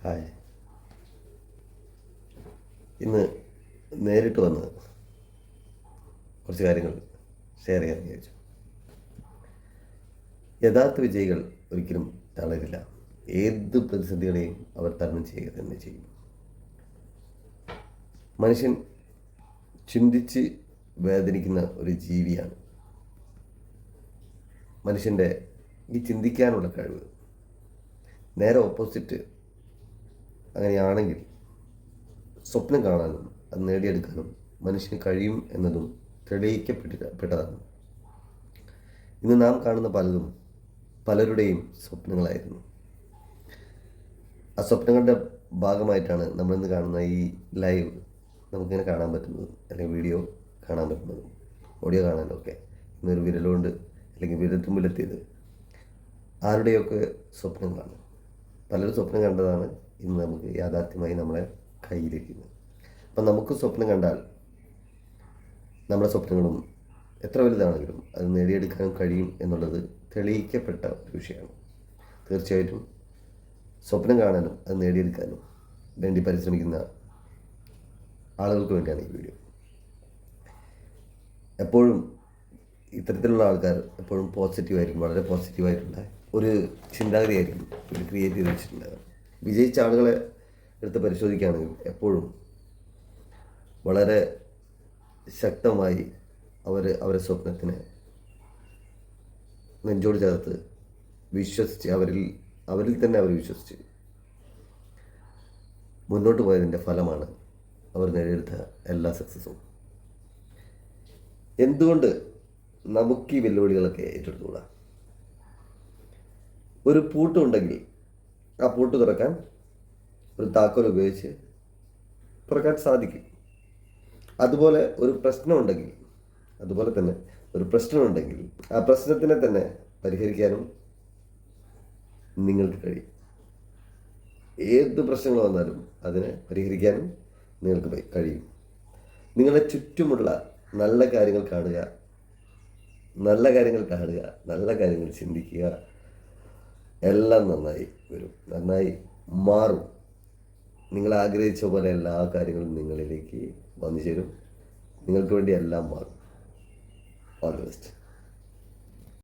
Hi. ഇന്ന് നേരിട്ട് വന്ന് കുറച്ച് കാര്യങ്ങൾ ഷെയർ ചെയ്യാൻ വിചാരിച്ചു. യഥാർത്ഥ വിജയികൾ ഒരിക്കലും തളരില്ല. ഏത് പ്രതിസന്ധികളെയും അവർ തരണം ചെയ്യുക തന്നെ ചെയ്യും. മനുഷ്യൻ ചിന്തിച്ച് വേദനിക്കുന്ന ഒരു ജീവിയാണ്. മനുഷ്യൻ്റെ ഈ ചിന്തിക്കാനുള്ള കഴിവ് നേരെ ഓപ്പോസിറ്റ് അങ്ങനെയാണെങ്കിൽ സ്വപ്നം കാണാനും അത് നേടിയെടുക്കാനും മനുഷ്യന് കഴിയും എന്നതും തെളിയിക്കപ്പെട്ടതാണ്. ഇന്ന് നാം കാണുന്ന പലതും പലരുടെയും സ്വപ്നങ്ങളായിരുന്നു. ആ സ്വപ്നങ്ങളുടെ ഭാഗമായിട്ടാണ് നമ്മളിന്ന് കാണുന്ന ഈ ലൈവ് നമുക്കിങ്ങനെ കാണാൻ പറ്റുന്നത്, അല്ലെങ്കിൽ വീഡിയോ കാണാൻ പറ്റുന്നതും ഓഡിയോ കാണാനൊക്കെ. ഇന്നൊരു വിരലുകൊണ്ട് അല്ലെങ്കിൽ വിരൽത്തുമ്പിലെത്തിയത് ആരുടെയൊക്കെ സ്വപ്നങ്ങളാണ്. പലരും സ്വപ്നം കണ്ടതാണ് ഇന്ന് നമുക്ക് യാഥാർത്ഥ്യമായി നമ്മളെ കയ്യിലിരിക്കുന്നത്. അപ്പം നമുക്ക് സ്വപ്നം കണ്ടാൽ നമ്മുടെ സ്വപ്നങ്ങളും എത്ര വലുതാണെങ്കിലും അത് നേടിയെടുക്കാനും കഴിയും എന്നുള്ളത് തെളിയിക്കപ്പെട്ട ഒരു വിഷയമാണ്. തീർച്ചയായിട്ടും സ്വപ്നം കാണാനും അത് നേടിയെടുക്കാനും വേണ്ടി പരിശ്രമിക്കുന്ന ആളുകൾക്ക് വേണ്ടിയാണ് ഈ വീഡിയോ. എപ്പോഴും ഇത്തരത്തിലുള്ള ആൾക്കാർ എപ്പോഴും പോസിറ്റീവായിരിക്കും, വളരെ പോസിറ്റീവായിട്ടുള്ള ഒരു ചിന്താഗതിയായിരിക്കും ഒരു ക്രിയേറ്റ് ചെയ്ത് വെച്ചിട്ടുണ്ടാകുക. വിജയിച്ച ആളുകളെ എടുത്ത് പരിശോധിക്കുകയാണെങ്കിൽ എപ്പോഴും വളരെ ശക്തമായി അവരെ സ്വപ്നത്തിനെ നെഞ്ചോട് ചേർത്ത് വിശ്വസിച്ച് അവരിൽ തന്നെ അവർ വിശ്വസിച്ച് മുന്നോട്ട് പോയതിൻ്റെ ഫലമാണ് അവർ നേടിയെടുത്ത എല്ലാ സക്സസ്സും. എന്തുകൊണ്ട് നമുക്ക് ഈ വെല്ലുവിളികളൊക്കെ ഏറ്റെടുത്തുകൂടാ? ഒരു പൂട്ടുണ്ടെങ്കിൽ ആ പൂട്ട് തുറക്കാൻ ഒരു താക്കോൽ ഉപയോഗിച്ച് തുറക്കാൻ സാധിക്കും. അതുപോലെ തന്നെ ഒരു പ്രശ്നമുണ്ടെങ്കിൽ ആ പ്രശ്നത്തിനെ തന്നെ പരിഹരിക്കാനും നിങ്ങൾക്ക് കഴിയും. ഏത് പ്രശ്നങ്ങൾ വന്നാലും അതിനെ പരിഹരിക്കാനും നിങ്ങൾക്ക് കഴിയും. നിങ്ങളുടെ ചുറ്റുമുള്ള നല്ല കാര്യങ്ങൾ കാണുക, നല്ല കാര്യങ്ങൾ ചിന്തിക്കുക. എല്ലാം നന്നായി വരും, നന്നായി മാറും. നിങ്ങൾ ആഗ്രഹിച്ച പോലെ എല്ലാ കാര്യങ്ങളും നിങ്ങളിലേക്ക് വന്നു ചേരും. നിങ്ങൾക്ക് വേണ്ടി എല്ലാം മാറും. All the best.